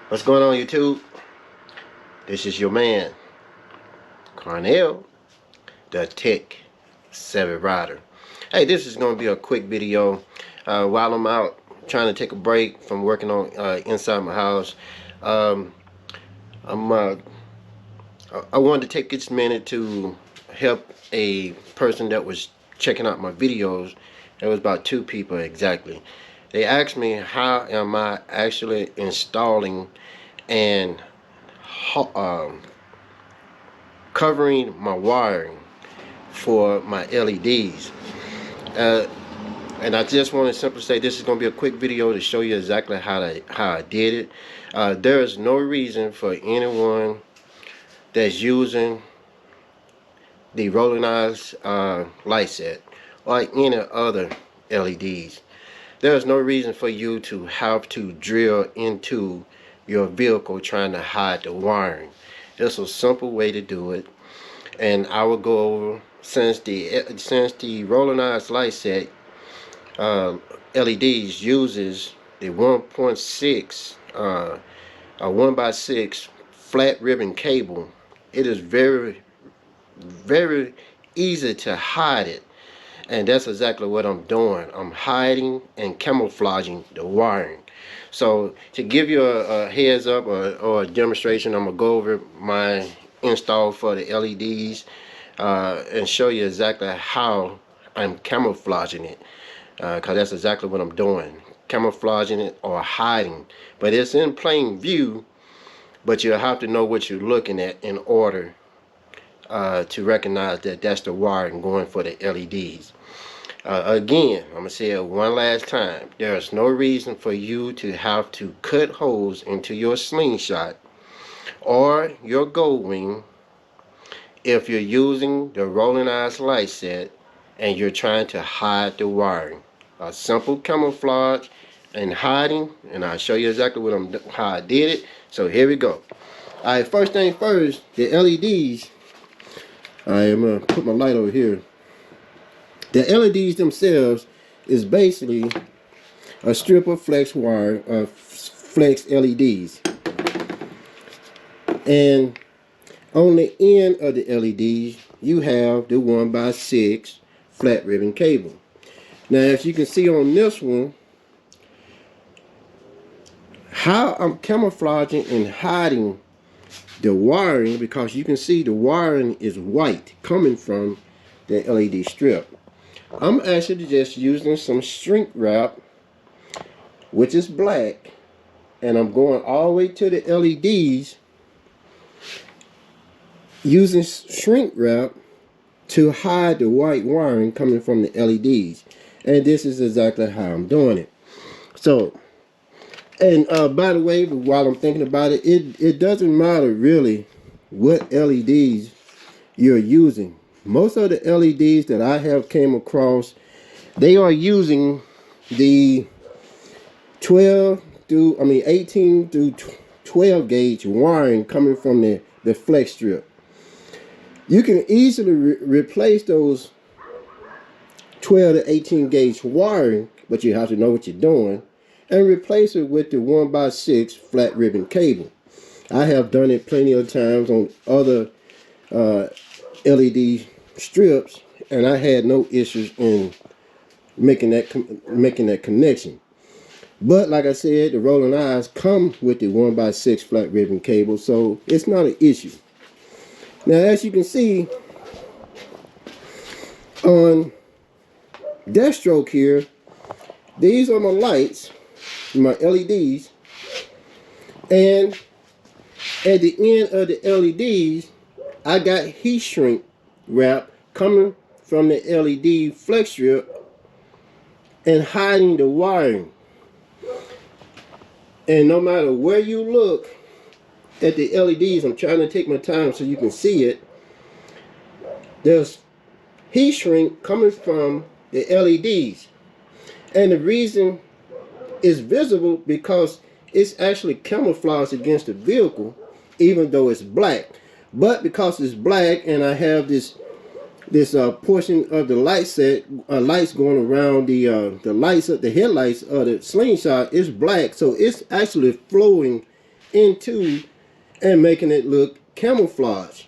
What's going on, YouTube? This is your man, Cornell, the Tech Savvy Rider. Hey, this is going to be a quick video while I'm out trying to take a break from working on inside my house. Um, I wanted to take this minute to help a person that was checking out my videos. It was about 2 people exactly. They asked me how am I actually installing and covering my wiring for my LEDs. And I just want to simply say this is going to be a quick video to show you exactly how I did it. There is no reason for anyone that's using the rolling eyes light set or any other LEDs. There's no reason for you to have to drill into your vehicle trying to hide the wiring. There's a simple way to do it, and I will go over since the rolling eyes light set LEDs uses the 1.6 a 1x6 flat ribbon cable. It is very easy to hide it, and that's exactly what I'm doing. I'm hiding and camouflaging the wiring. So to give you a heads up or a demonstration, I'm gonna go over my install for the LEDs and show you exactly how I'm camouflaging it, because that's exactly what I'm doing, camouflaging it or hiding. But it's in plain view, but you'll have to know what you're looking at in order to recognize that that's the wiring going for the LEDs. Again, I'm gonna say it one last time. There's no reason for you to have to cut holes into your Slingshot or your Gold Wing if you're using the rolling eyes light set and you're trying to hide the wiring. A simple camouflage and hiding, and I'll show you exactly how I did it. So here we go. Alright, first thing first, the LEDs. I am gonna put my light over here. The LEDs themselves is basically a strip of flex wire, flex LEDs, and on the end of the LEDs you have the 1x6 flat ribbon cable. Now, as you can see on this one, how I'm camouflaging and hiding the wiring, because you can see the wiring is white coming from the LED strip. I'm actually just using some shrink wrap, which is black, and I'm going all the way to the LEDs using shrink wrap to hide the white wiring coming from the LEDs. And this is exactly how I'm doing it. So, and by the way, while I'm thinking about it, it doesn't matter really what LEDs you're using. Most of the LEDs that I have came across, they are using the 18 through 12 gauge wiring coming from the flex strip. You can easily replace those 12 to 18 gauge wiring, but you have to know what you're doing, and replace it with the 1x6 flat ribbon cable. I have done it plenty of times on other LED strips, and I had no issues in making that connection. But like I said, the rolling eyes come with the 1x6 flat ribbon cable, so it's not an issue. Now, as you can see on that stroke here, these are my lights, my LEDs, and at the end of the LEDs I got heat shrink wrap coming from the LED flex strip and hiding the wiring. And no matter where you look at the LEDs, I'm trying to take my time so you can see it, there's heat shrink coming from the LEDs. And the reason it's visible because it's actually camouflaged against the vehicle, even though it's black. But because it's black and I have this portion of the light set, lights going around the lights of the headlights of the Slingshot is black, so it's actually flowing into and making it look camouflage.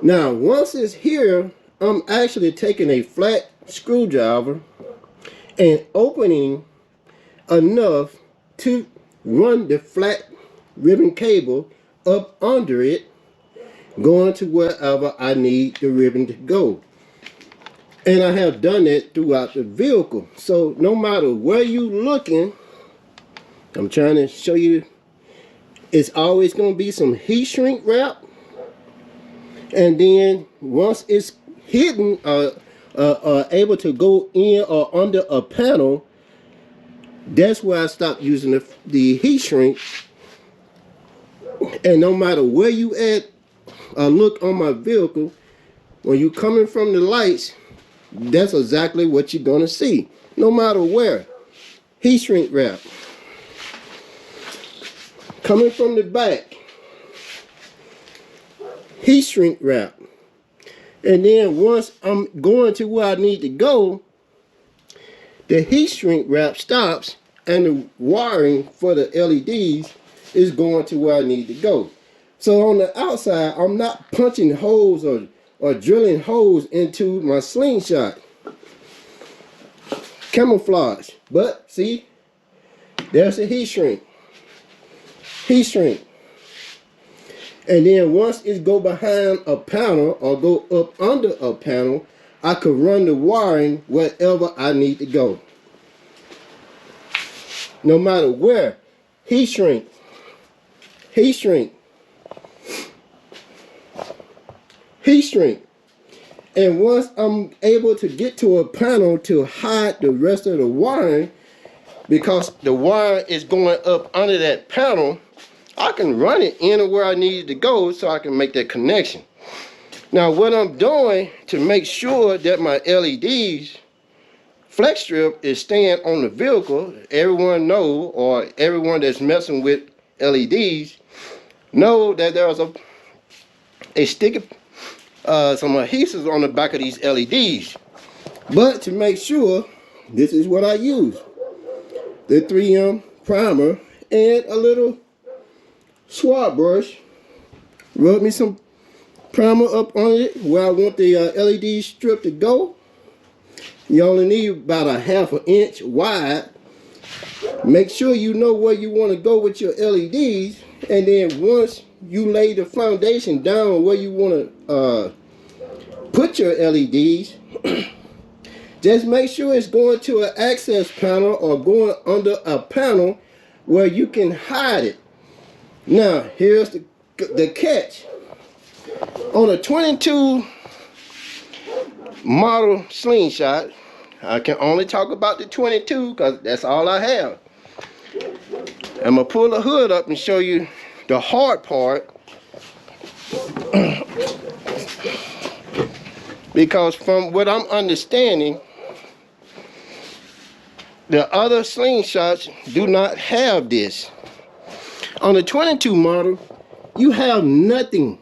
Now, once it's here, I'm actually taking a flat screwdriver and opening enough to run the flat ribbon cable up under it, going to wherever I need the ribbon to go. And I have done that throughout the vehicle. So no matter where you're looking, I'm trying to show you, it's always going to be some heat shrink wrap. And then once it's hidden, able to go in or under a panel, that's where I stopped using the heat shrink. And no matter where you at, look on my vehicle, when you're coming from the lights, that's exactly what you're gonna see. No matter where. Heat shrink wrap. Coming from the back, heat shrink wrap. And then once I'm going to where I need to go, the heat shrink wrap stops and the wiring for the LEDs is going to where I need to go. So on the outside, I'm not punching holes or drilling holes into my Slingshot. Camouflage. But see, there's the heat shrink. Heat shrink. And then once it go behind a panel or go up under a panel, I could run the wiring wherever I need to go. No matter where. Heat shrink. Heat shrink. Heat shrink. And once I'm able to get to a panel to hide the rest of the wiring, because the wire is going up under that panel, I can run it in where I need it to go so I can make that connection. Now what I'm doing to make sure that my LEDs flex strip is staying on the vehicle, everyone know, or everyone that's messing with LEDs know that there's a sticky some adhesives on the back of these LEDs. But to make sure, this is what I use. The 3M primer and a little swab brush. Rub me some primer up on it where I want the LED strip to go. You only need about a ½ inch wide. Make sure you know where you want to go with your LEDs, and then once you lay the foundation down where you want to put your LEDs, just make sure it's going to an access panel or going under a panel where you can hide it. Now here's the catch. On a 22 model Slingshot, I can only talk about the 22 because that's all I have. I'm gonna pull the hood up and show you the hard part, because from what I'm understanding, the other Slingshots do not have this. On the 22 model, you have nothing.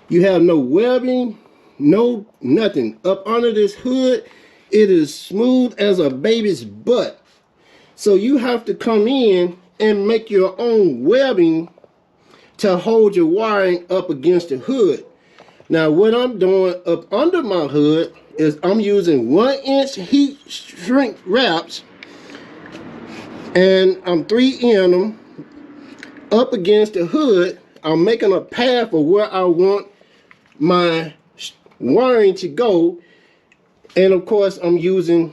You have no webbing, no nothing. Up under this hood, it is smooth as a baby's butt. So you have to come in and make your own webbing to hold your wiring up against the hood. Now what I'm doing up under my hood is I'm using 1-inch heat shrink wraps, and I'm 3M them up against the hood. I'm making a path of where I want my wiring to go, and of course I'm using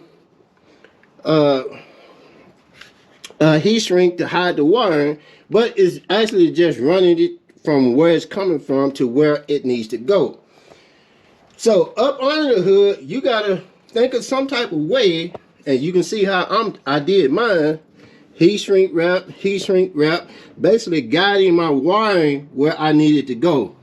heat shrink to hide the wiring, but it's actually just running it from where it's coming from to where it needs to go. So up under the hood, you gotta think of some type of way, and you can see how I did mine. Heat shrink wrap, basically guiding my wiring where I need it to go.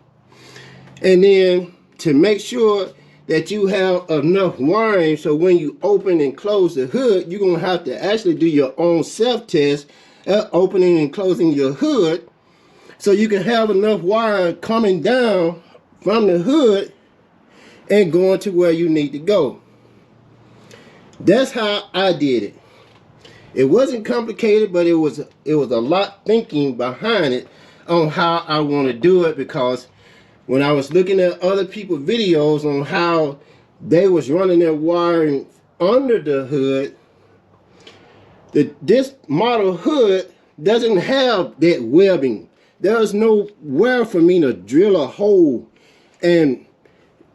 And then to make sure that you have enough wiring, so when you open and close the hood, you're gonna have to actually do your own self-test at opening and closing your hood, so you can have enough wire coming down from the hood and going to where you need to go. That's how I did it. It wasn't complicated, but it was a lot thinking behind it on how I want to do it, because when I was looking at other people's videos on how they was running their wiring under the hood, this model hood doesn't have that webbing. There's nowhere for me to drill a hole and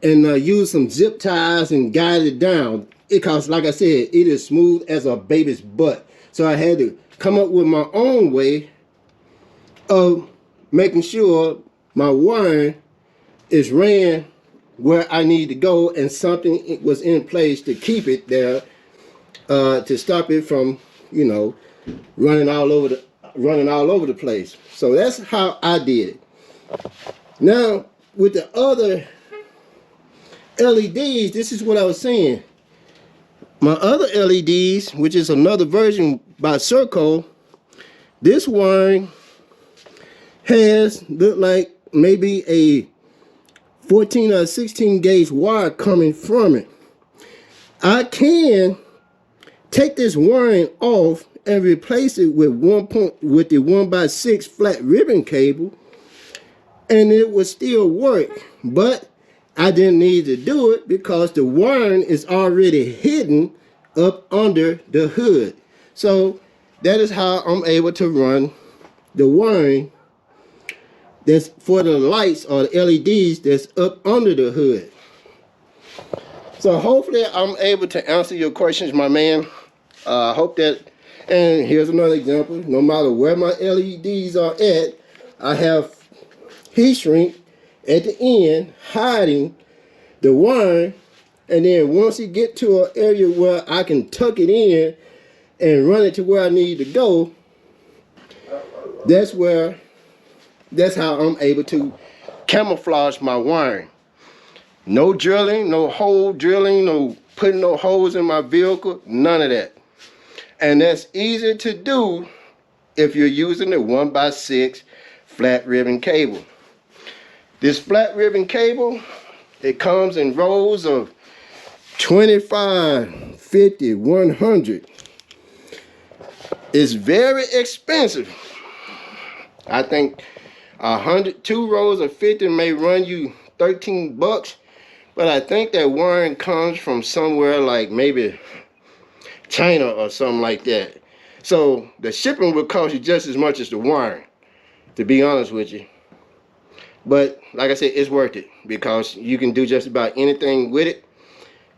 use some zip ties and guide it down, because like I said, it is smooth as a baby's butt. So I had to come up with my own way of making sure my wiring is ran where I need to go, and something was in place to keep it there, to stop it from, you know, running all over the place. So that's how I did it. Now with the other LEDs, this is what I was saying. My other LEDs, which is another version by Circo, this wiring has look like maybe a 14 or 16 gauge wire coming from it. I can take this wiring off and replace it with with the 1x6 flat ribbon cable, and it would still work. But I didn't need to do it because the wiring is already hidden up under the hood. So that is how I'm able to run the wiring that's for the lights or the LEDs that's up under the hood. So hopefully I'm able to answer your questions, my man. I hope that, and here's another example. No matter where my LEDs are at, I have heat shrink at the end hiding the wiring, and then once it get to an area where I can tuck it in and run it to where I need to go, that's how I'm able to camouflage my wiring. No drilling, no hole drilling, no putting no holes in my vehicle, none of that. And that's easy to do if you're using the 1x6 flat ribbon cable. This flat ribbon cable, it comes in rolls of 25, 50, 100. It's very expensive. I think 2 rolls of 50 may run you 13 bucks, but I think that wiring comes from somewhere like maybe China or something like that. So the shipping would cost you just as much as the wiring, to be honest with you. But like I said, it's worth it because you can do just about anything with it.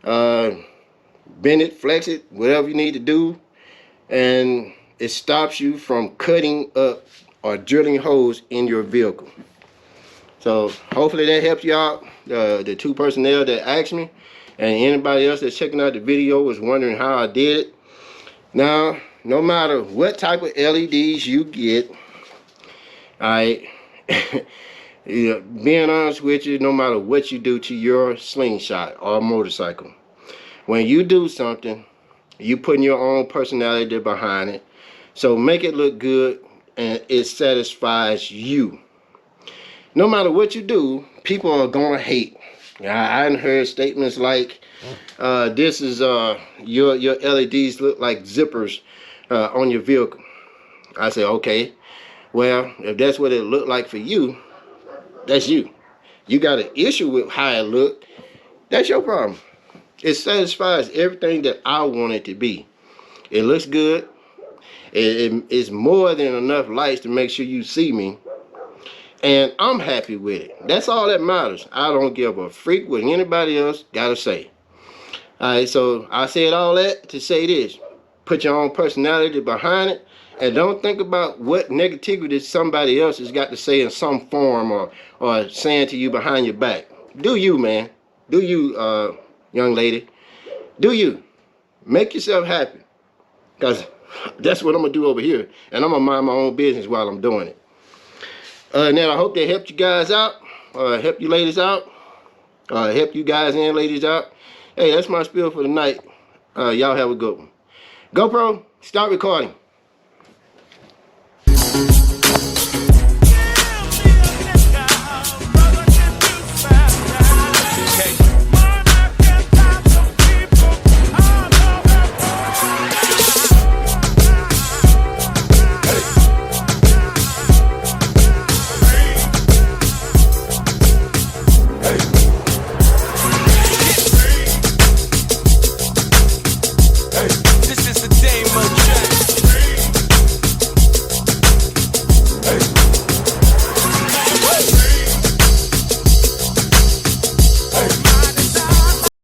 Bend it, flex it, whatever you need to do, and it stops you from cutting up or drilling holes in your vehicle. So hopefully that helped you out, the 2 personnel that asked me, and anybody else that's checking out the video was wondering how I did it. Now, no matter what type of LEDs you get, alright, yeah, being honest with you, no matter what you do to your Slingshot or motorcycle, when you do something, you putting your own personality behind it. So make it look good and it satisfies you. No matter what you do, people are gonna hate. I heard statements like, this is your LEDs look like zippers on your vehicle. I say, okay, well, if that's what it looked like for you, that's you. You got an issue with how it looked, that's your problem. It satisfies everything that I want it to be. It looks good. It's more than enough lights to make sure you see me, and I'm happy with it. That's all that matters. I don't give a freak what anybody else gotta say. Alright, so I said all that to say this: put your own personality behind it, and don't think about what negativity somebody else has got to say in some form or saying to you behind your back. Do you, man. Do you, young lady. Do you. Make yourself happy, because that's what I'm gonna do over here, and I'm gonna mind my own business while I'm doing it. Now I hope that helped you guys out, help you ladies out, help you guys and ladies out. Hey, that's my spiel for the night. Y'all have a good one. GoPro, start recording.